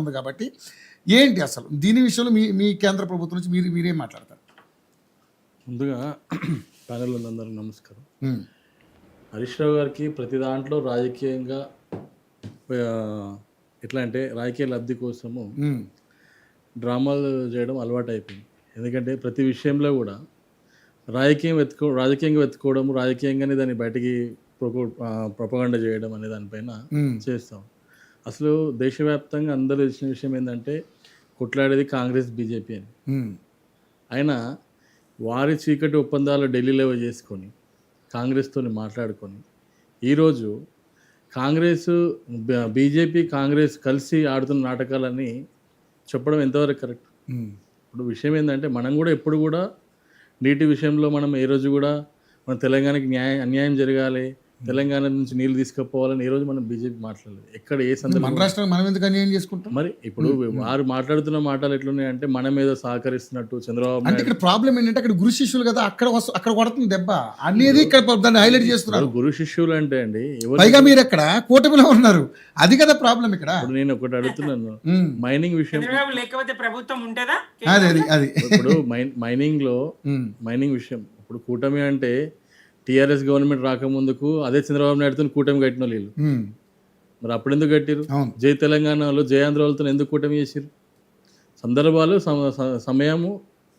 ఉంది కాబట్టి ఏంటి అసలు దీని విషయంలో మీ మీ కేంద్ర ప్రభుత్వం నుంచి మీరేం మాట్లాడతారు? ముందుగా ప్యానెల్ అందరికీ నమస్కారం. ఉమ్, హరీష్ రావు గారికి ప్రతి దాంట్లో రాజకీయంగా ఆ, ఎట్లా అంటే రాజకీయ లబ్ధి కోసము ఉమ్, డ్రామాలు చేయడం అలవాటు అయిపోయింది. ఎందుకంటే ప్రతి విషయంలో కూడా రాజకీయంగా వెతుకోవడం, రాజకీయంగానే దాన్ని బయటికి ప్రొపగండా చేయడం అనే దానిపైన ఉమ్, చేస్తాం. అసలు దేశవ్యాప్తంగా అందరూ తెలిసిన విషయం ఏంటంటే కొట్లాడేది కాంగ్రెస్ బీజేపీ అని. ఉమ్, అయినా వారి చీకటి ఒప్పందాలు ఢిల్లీలో చేసుకొని కాంగ్రెస్తో మాట్లాడుకొని ఈరోజు బీజేపీ కాంగ్రెస్ కలిసి ఆడుతున్న నాటకాలని చెప్పడం ఎంతవరకు కరెక్ట్? ఉమ్, ఇప్పుడు విషయం ఏంటంటే మనం కూడా ఎప్పుడు కూడా నీటి విషయంలో మనం ఏ రోజు కూడా మన తెలంగాణకి అన్యాయం జరగాలి, తెలంగాణ నుంచి నీళ్ళు తీసుకుపోవాలని ఏ రోజు మనం బీజేపీ మాట్లాడలేదు. ఎక్కడ ఏ మన సందర్భం రాష్ట్రం మనం ఎందుకు అన్యాయం చేసుకుంటాం? మరి ఇప్పుడు వారు మాట్లాడుతున్న మాటలు ఎట్లున్నాయంటే మనం ఏదో సహకరిస్తున్నట్టు చంద్రబాబు అంటే నాయుడు ఇక్కడ ప్రాబ్లం ఏంటంటే అక్కడ గురు శిష్యులు కదా, అక్కడ కొడుతుంది దెబ్బ అనేది ఇక్కడ దాన్ని హైలైట్ చేస్తున్నారు. గురు శిష్యులు అంటే అండి ఎవరు? పైగా మీరు అక్కడ కూటమిలో ఉన్నారు, అది కదా ప్రాబ్లం ఇక్కడ. ఇప్పుడు నేను ఒకటి అడుగుతున్నాను, ఉమ్, మైనింగ్ విషయం. చంద్రబాబు లేకపోతే ప్రభుత్వం ఉంటుందా? అది ఇప్పుడు మైనింగ్ లో ఉమ్, మైనింగ్ విషయం, ఇప్పుడు కూటమి అంటే టీఆర్ఎస్ గవర్నమెంట్ రాకముందుకు అదే చంద్రబాబు నాయుడుతో కూటమి కట్టిన వీళ్ళు. ఉమ్, మరి అప్పుడు ఎందుకు కట్టిరు? అవును. జై తెలంగాణలో జై ఆంధ్రతో ఎందుకు కూటమి చేసిరు? సందర్భాలు సమయము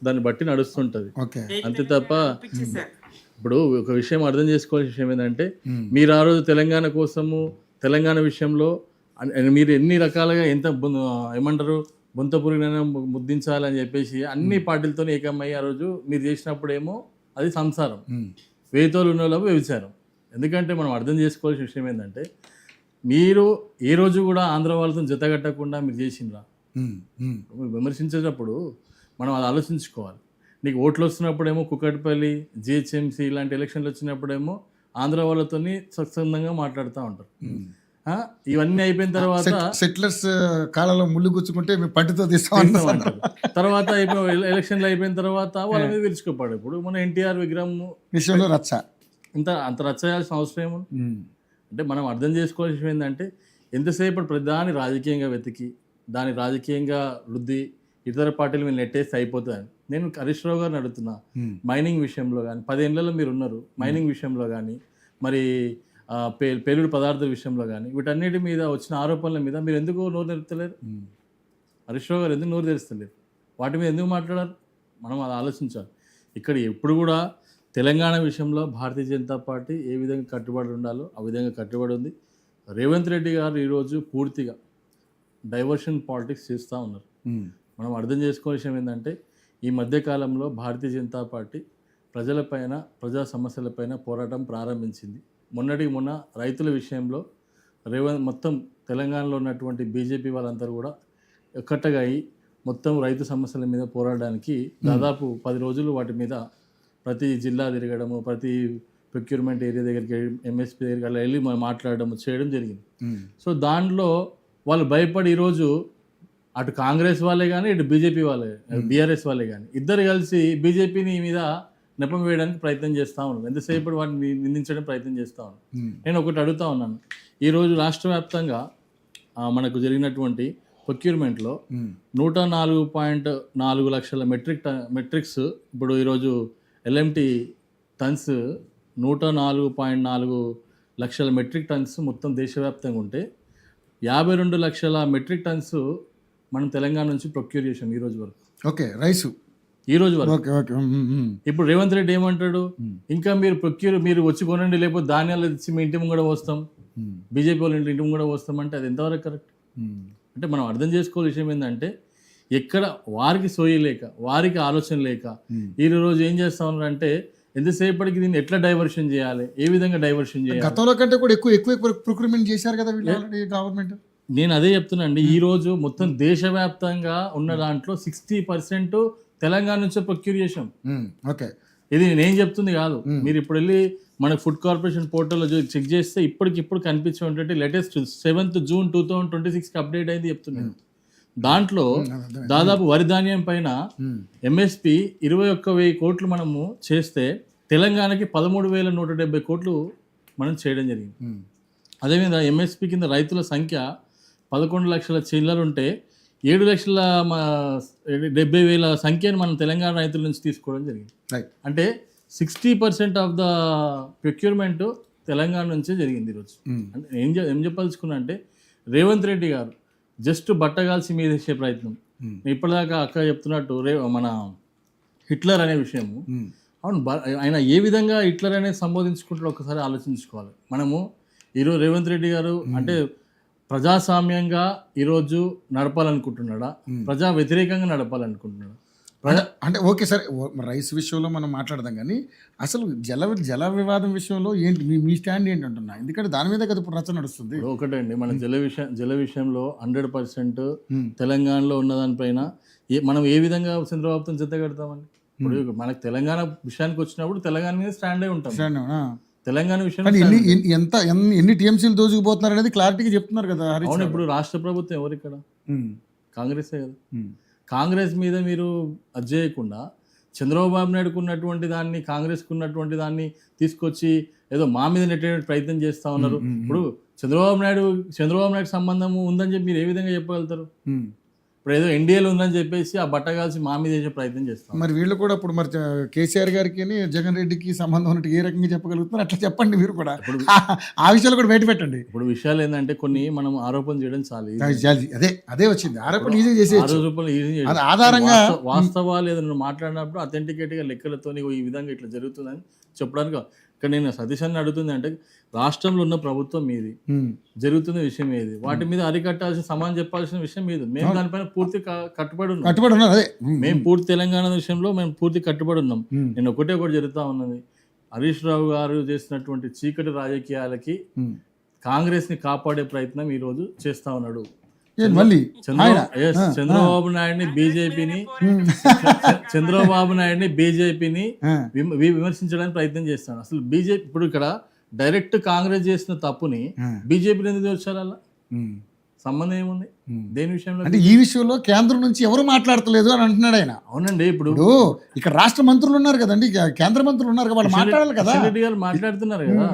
దాన్ని బట్టి నడుస్తుంటది ఓకే. అంతే తప్ప పిచ్చిస్తారు. ఇప్పుడు ఒక విషయం అర్థం చేసుకోవాల్సిన విషయం ఏంటంటే ఉమ్, మీరు ఆ రోజు తెలంగాణ కోసము తెలంగాణ విషయంలో మీరు ఎన్ని రకాలుగా ఏమంటారు బొంతపురినైనా ముద్దించాలని చెప్పేసి అన్ని పార్టీలతో ఏకమయ్యి ఆ రోజు మీరు చేసినప్పుడేమో అది సంసారం, ఉమ్, వేతోలు ఉన్న వాళ్ళకు వ్యభిచారం. ఎందుకంటే మనం అర్థం చేసుకోవాల్సిన విషయం ఏంటంటే మీరు ఏ రోజు కూడా ఆంధ్ర వాళ్ళతో జతగట్టకుండా మీరు చేసిండ్రా? ఉమ్, ఉమ్, విమర్శించేటప్పుడు మనం అది ఆలోచించుకోవాలి. నీకు ఓట్లు వస్తున్నప్పుడేమో కుక్కటిపల్లి, జిహెచ్ఎంసీ ఇలాంటి ఎలక్షన్లు వచ్చినప్పుడేమో ఆంధ్ర వాళ్ళతో స్వచ్ఛందంగా మాట్లాడుతూ ఉంటారు. ఉమ్. ఇవన్నీ అయిపోయిన తర్వాత సెటిలర్స్ కాలంలో ముళ్ళు గుచ్చుకుంటే మేము పట్టుతో తీస్తాం అంటారు. తర్వాత ఎలక్షన్లు అయిపోయిన తర్వాత వాళ్ళ మీద విరుచుకోపాడు. ఇప్పుడు మన ఎన్టీఆర్ విగ్రహం విషయంలో రచ్చ. అంత రచ్చ చేయాల్సిన అవసరం ఏముంది? ఉమ్, అంటే మనం అర్థం చేసుకోవాల్సిన విషయం ఏంటంటే ఎంతసేపు ప్రధాని రాజకీయంగా వెతికి దాని రాజకీయంగా వృద్ధి ఇతర పార్టీలు మీరు నెట్టేస్తే అయిపోతుందని నేను హరీష్ రావు గారిని అడుగుతున్నా. ఉమ్, మైనింగ్ విషయంలో కానీ 10 ఏళ్లలో మీరు ఉన్నారు, మైనింగ్ విషయంలో కానీ మరి పేలుడు పదార్థాల విషయంలో కానీ వీటన్నిటి మీద వచ్చిన ఆరోపణల మీద మీరు ఎందుకు నోరు తెరుస్తలేరు? ఉమ్, హరీష్ రావు గారు ఎందుకు నోరు తెరుస్తలేరు? వాటి మీద ఎందుకు మాట్లాడారు? మనం అది ఆలోచించాలి. ఇక్కడ ఎప్పుడు కూడా తెలంగాణ విషయంలో భారతీయ జనతా పార్టీ ఏ విధంగా కట్టుబడి ఉండాలో ఆ విధంగా కట్టుబడి ఉంది. రేవంత్ రెడ్డి గారు ఈరోజు పూర్తిగా డైవర్షన్ పాలిటిక్స్ చేస్తూ ఉన్నారు. ఉమ్, మనం అర్థం చేసుకోవాల్సిన విషయం ఏంటంటే ఈ మధ్యకాలంలో భారతీయ జనతా పార్టీ ప్రజా సమస్యలపైన పోరాటం ప్రారంభించింది. మొన్న రైతుల విషయంలో మొత్తం తెలంగాణలో ఉన్నటువంటి బీజేపీ వాళ్ళందరూ కూడా ఒక్కటగా అయి మొత్తం రైతు సమస్యల మీద పోరాడడానికి దాదాపు 10 రోజులు వాటి మీద ప్రతి జిల్లా తిరగడము, ప్రతి ప్రొక్యూర్మెంట్ ఏరియా దగ్గరికి ఎంఎస్పీ దగ్గరికి అలా వెళ్ళి మాట్లాడడము చేయడం జరిగింది. ఉమ్, సో దాంట్లో వాళ్ళు భయపడి ఈరోజు అటు కాంగ్రెస్ వాళ్ళే కానీ ఇటు బీజేపీ వాళ్ళే బీఆర్ఎస్ వాళ్ళే కానీ ఇద్దరు కలిసి బీజేపీని మీద నెపం వేయడానికి ప్రయత్నం చేస్తూ ఉన్నాను. ఎంతసేపు వాటిని నిందించడం ప్రయత్నం చేస్తూ ఉన్నాను. ఉమ్, నేను ఒకటి అడుగుతా ఉన్నాను, ఈరోజు రాష్ట్ర వ్యాప్తంగా మనకు జరిగినటువంటి ప్రొక్యూర్మెంట్లో ఉమ్, 104.4 లక్షల మెట్రిక్స్ ఇప్పుడు ఈరోజు ఎల్ఎంటీ టన్స్ 104.4 లక్షల మెట్రిక్ టన్స్ మొత్తం దేశవ్యాప్తంగా ఉంటే 52 లక్షల మెట్రిక్ టన్స్ మనం తెలంగాణ నుంచి ప్రొక్యూర్ చేసాం ఈ రోజు వరకు. ఓకే. రైసు ఈ రోజు వరకు. ఓకే. ఓకే. ఉమ్, ఉమ్, ఇప్పుడు రేవంత్ రెడ్డి ఏమంటాడు, ఇంకా మీరు వచ్చి కొనండి, లేకపోతే ధాన్యాలు ఇచ్చి మీ ఇంటి ముంగడ వస్తాం, ఉమ్, బీజేపీ వాళ్ళ ఇంటి ముంగడ వస్తాం అంటే అది ఎంతవరకు కరెక్ట్? ఉమ్, అంటే మనం అర్థం చేసుకోవాల్సిన విషయం ఏంటంటే ఎక్కడ వారికి సోయి లేక వారికి ఆలోచన లేక ఉమ్. ఈ రోజు ఏం చేస్తా ఉన్నారంటే ఎంతసేపటికి దీన్ని ఎట్లా డైవర్షన్ చేయాలి, ఏ విధంగా డైవర్షన్ చేయాలి. గతంలో కంటే కూడా ఎక్కువ ప్రొక్యూర్మెంట్ చేశారు కదా వీళ్ళు ఆల్రెడీ గవర్నమెంట్. నేను అదే చెప్తున్నాండి, ఈ రోజు మొత్తం దేశవ్యాప్తంగా ఉన్న దాంట్లో 60% తెలంగాణ నుంచే ప్రొక్యూర్ చేసాం. ఉమ్, ఓకే. ఇది నేను చెప్తుంది కాదు, మీరు ఇప్పుడు వెళ్ళి మన ఫుడ్ కార్పొరేషన్ పోర్టల్లో చెక్ చేస్తే ఇప్పటికిప్పుడు కనిపించే ఏంటంటే లేటెస్ట్ 7th జూన్ 2026కి అప్డేట్ అయింది చెప్తున్నాను. దాంట్లో దాదాపు వరి ధాన్యం పైన ఎంఎస్పి 21,000 కోట్లు మనము చేస్తే తెలంగాణకి 13,170 కోట్లు మనం చేయడం జరిగింది. అదేవిధంగా ఎంఎస్పి కింద రైతుల సంఖ్య 11 లక్షల చిల్లరుంటే 7,70,000 సంఖ్యను మనం తెలంగాణ రైతుల నుంచి తీసుకోవడం జరిగింది. రైట్. అంటే 60% ఆఫ్ ద ప్రొక్యూర్మెంట్ తెలంగాణ నుంచే జరిగింది ఈరోజు. అంటే ఏం చెప్పదలుచుకున్నా అంటే రేవంత్ రెడ్డి గారు జస్ట్ బట్టగాల్సి మీదేసే ప్రయత్నం. ఇప్పటిదాకా అక్క చెప్తున్నట్టు మన హిట్లర్ అనే విషయము, అవును, ఆయన ఏ విధంగా హిట్లర్ అనేది సంబోధించుకుంటారో ఒకసారి ఆలోచించుకోవాలి. మనము ఈరోజు రేవంత్ రెడ్డి గారు అంటే ప్రజాస్వామ్యంగా ఈరోజు నడపాలనుకుంటున్నాడా, ప్రజా వ్యతిరేకంగా నడపాలనుకుంటున్నాడా? అంటే ఓకే సరే, రైస్ విషయంలో మనం మాట్లాడదాం, కానీ అసలు జల వివాదం విషయంలో ఏంటి మీ స్టాండ్ ఏంటంటున్నా? ఎందుకంటే దాని మీద కదా ఇప్పుడు రచన నడుస్తుంది. ఒకటండి, మన జల విషయంలో 100% తెలంగాణలో ఉన్నదానిపైన మనం ఏ విధంగా చంద్రబాబుతో జత కడతామండి? ఇప్పుడు మనకు తెలంగాణ విషయానికి వచ్చినప్పుడు తెలంగాణ మీద స్టాండ్ అయి ఉంటాం. తెలంగాణ విషయంలో ఎన్ని టీఎంసీలు దోచుకుపోతున్నారు అనేది క్లారిటీగా చెప్తున్నారు కదా. అవును, ఇప్పుడు రాష్ట్ర ప్రభుత్వం ఎవరు ఇక్కడ? కాంగ్రెసే కదా. కాంగ్రెస్ మీద మీరు అది చేయకుండా చంద్రబాబు నాయుడుకు ఉన్నటువంటి దాన్ని, కాంగ్రెస్కు ఉన్నటువంటి దాన్ని తీసుకొచ్చి ఏదో మా మీద నెట్టే ప్రయత్నం చేస్తూ ఉన్నారు. ఇప్పుడు చంద్రబాబు నాయుడు సంబంధం ఉందని చెప్పి మీరు ఏ విధంగా చెప్పగలుగుతారు? ఇప్పుడు ఏదో ఎన్డీఏలో ఉందని చెప్పేసి ఆ బట్ట కాల్సి మా మీద చేసే ప్రయత్నం చేస్తాం. మరి వీళ్ళు కూడా ఇప్పుడు మరి కేసీఆర్ గారికి జగన్ రెడ్డికి సంబంధం ఉన్నట్టు ఏ రకంగా చెప్పగలుగుతున్నారు? అట్లా చెప్పండి మీరు కూడా, ఆ విషయాలు కూడా బయట పెట్టండి. ఇప్పుడు విషయాలు ఏంటంటే కొన్ని మనం ఆరోపణ చేయడం చాలా అదే వచ్చింది. ఆరోపణ ఈజీ చేసి ఆధారంగా వాస్తవాలు ఏదైనా మాట్లాడినప్పుడు అథెంటికేట్గా లెక్కలతో ఈ విధంగా ఇట్లా జరుగుతుందని చెప్పడానికి. ఇక్కడ నేను సతీష్ అని అడుగుతుంది అంటే రాష్ట్రంలో ఉన్న ప్రభుత్వం మీది, జరుగుతున్న విషయం ఏది, వాటి మీద అరికట్టాల్సిన సమానం చెప్పాల్సిన విషయం మీద మేము దానిపైన పూర్తి కట్టుబడి ఉన్నాం. మేము పూర్తి తెలంగాణ విషయంలో మేము పూర్తి కట్టుబడి ఉన్నాం. నేను ఒకటి జరుగుతూ ఉన్నది, హరీష్ రావు గారు చేసినటువంటి చీకటి రాజకీయాలకి కాంగ్రెస్ ని కాపాడే ప్రయత్నం ఈ రోజు చేస్తా ఉన్నాడు. చంద్రబాబు నాయుడిని బీజేపీని విమర్శించడానికి ప్రయత్నం చేస్తాను. అసలు బీజేపీ ఇప్పుడు ఇక్కడ డైరెక్ట్ కాంగ్రెస్ చేసిన తప్పుని బీజేపీని ఎందుకు వచ్చారు? అలా సంబంధం ఏముంది దేని విషయంలో? అంటే ఈ విషయంలో కేంద్రం నుంచి ఎవరు మాట్లాడతలేదు అని అంటున్నాడు ఆయన. అవునండి, ఇప్పుడు ఇక్కడ రాష్ట్ర మంత్రులు ఉన్నారు కదండి, కేంద్ర మంత్రులు ఉన్నారు కదా, వాళ్ళు మాట్లాడాలి కదా. కిషన్ రెడ్డి గారు మాట్లాడుతున్నారు కదా.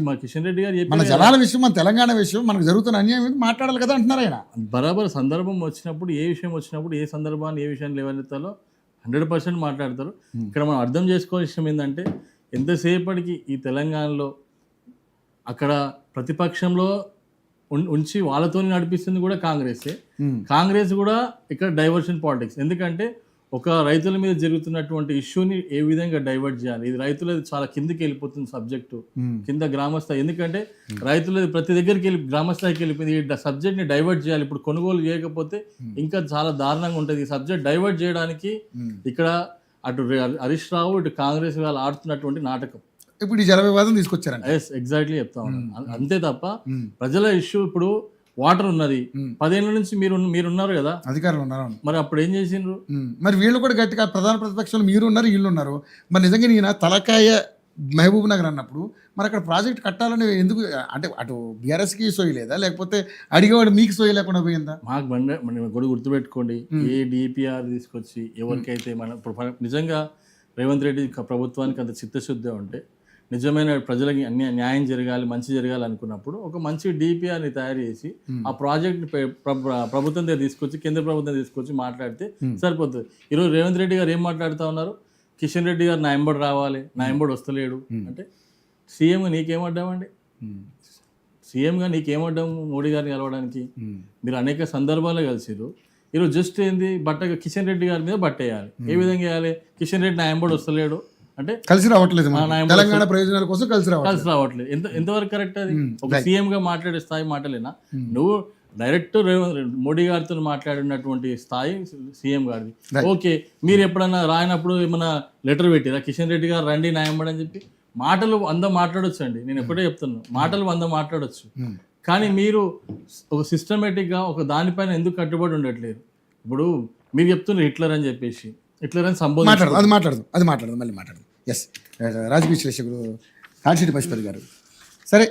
మా కిషన్ రెడ్డి గారు మన జలాల విషయం, మన తెలంగాణ విషయం, మనకు జరుగుతున్న అన్యాయం మాట్లాడాలి కదా అంటున్నారు ఆయన. బరాబర్ సందర్భం వచ్చినప్పుడు, ఏ విషయం వచ్చినప్పుడు, ఏ సందర్భాన్ని ఏ విషయాన్ని లేవనెత్తాలో 100% మాట్లాడతారు. ఇక్కడ మనం అర్థం చేసుకోవాల్సిన విషయం ఏంటంటే ఎంతసేపటికి ఈ తెలంగాణలో అక్కడ ప్రతిపక్షంలో ఉంచి వాళ్ళతో నడిపిస్తుంది కూడా కాంగ్రెసే. కాంగ్రెస్ కూడా ఇక్కడ డైవర్షన్ పాలిటిక్స్. ఎందుకంటే ఒక రైతుల మీద జరుగుతున్నటువంటి ఇష్యూని ఏ విధంగా డైవర్ట్ చేయాలి, ఇది రైతులది చాలా కిందకి వెళ్ళిపోతుంది సబ్జెక్టు, కింద గ్రామస్థాయి. ఎందుకంటే రైతులది ప్రతి దగ్గరికి గ్రామస్థాయికి వెళ్ళిపోయింది. ఈ సబ్జెక్ట్ని డైవర్ట్ చేయాలి. ఇప్పుడు కొనుగోలు చేయకపోతే ఇంకా చాలా దారుణంగా ఉంటుంది. ఈ సబ్జెక్ట్ డైవర్ట్ చేయడానికి ఇక్కడ అటు హరీష్ రావు ఇటు కాంగ్రెస్ వాళ్ళు ఆడుతున్నటువంటి నాటకం. ఇప్పుడు ఈ జల వివాదం తీసుకొచ్చారండి. ఎగ్జాక్ట్లీ చెప్తా ఉన్నాను. అంతే తప్ప ప్రజల ఇష్యూ ఇప్పుడు వాటర్ ఉన్నది, 10 ఏళ్ళ నుంచి మీరున్నారు కదా, అధికారులు ఉన్నారు. మరి అప్పుడు ఏం చేసిండ్రు? మరి వీళ్ళు కూడా గట్టిగా ప్రధాన ప్రతిపక్షంలో మీరు ఉన్నారు, వీళ్ళు ఉన్నారు. మరి నిజంగా నేను తలకాయ మహబూబ్ నగర్ అన్నప్పుడు మరి అక్కడ ప్రాజెక్ట్ కట్టాలని ఎందుకు, అంటే అటు బీఆర్ఎస్కి సోయి లేదా, లేకపోతే అడిగేవాడు మీకు సోయి లేకుండా పోయిందా? మాకు కూడా గుర్తుపెట్టుకోండి, ఏ డిపిఆర్ తీసుకొచ్చి ఎవరికైతే మన నిజంగా రేవంత్ రెడ్డి ప్రభుత్వానికి అంత చిత్తశుద్ధి ఉంటే, నిజమైన ప్రజలకి అన్ని న్యాయం జరగాలి, మంచి జరగాలి అనుకున్నప్పుడు ఒక మంచి డిపిఆర్ని తయారు చేసి ఆ ప్రాజెక్ట్ ప్రభుత్వం దగ్గర తీసుకొచ్చి, కేంద్ర ప్రభుత్వం తీసుకొచ్చి మాట్లాడితే సరిపోతుంది. ఈరోజు రేవంత్ రెడ్డి గారు ఏం మాట్లాడుతూ ఉన్నారు? కిషన్ రెడ్డి గారు నా ఎంబడి రావాలి, నా ఎంబడి వస్తలేడు అంటే సీఎంగా నీకేమడ్డామండి? సీఎంగా నీకేమడ్డాము మోడీ గారిని కలవడానికి? మీరు అనేక సందర్భాల్లో కలిసిరు. ఈరోజు జస్ట్ ఏంది కిషన్ రెడ్డి గారి మీద బట్టేయాలి. ఏ విధంగా వేయాలి? కిషన్ రెడ్డి నా ఎంబడి వస్తలేడు అంటే కలిసి రావట్లేదు, తెలంగాణ ప్రయోజనాల కోసం కలిసి రావట్లేదు. ఎంతవరకు కరెక్ట్ అది? ఒక సీఎం గా మాట్లాడే స్థాయి మాటలేనా? నువ్వు డైరెక్ట్ మోడీ గారితో మాట్లాడినటువంటి స్థాయి సీఎం గారిది. ఓకే, మీరు ఎప్పుడన్నా రాయినప్పుడు ఏమన్నా లెటర్ పెట్టిరా కిషన్ రెడ్డి గారు రండి నా ఎంబడి అని చెప్పి? మాటలు 100 మాట్లాడొచ్చు అండి, నేను ఎప్పుడే చెప్తున్నాను, మాటలు 100 మాట్లాడొచ్చు. కానీ మీరు ఒక సిస్టమేటిక్గా ఒక దానిపైన ఎందుకు కట్టుబడి ఉండట్లేదు? ఇప్పుడు మీరు చెప్తున్నారు హిట్లర్ అని చెప్పేసి, హిట్లర్ అని సంబోధించారు. అది మాట్లాడదు మళ్ళీ మాట్లాడదు. ఎస్, రాజకీయ విశ్లేషకుడు కాల్శెట్టి పశుపతి గారు. సరే,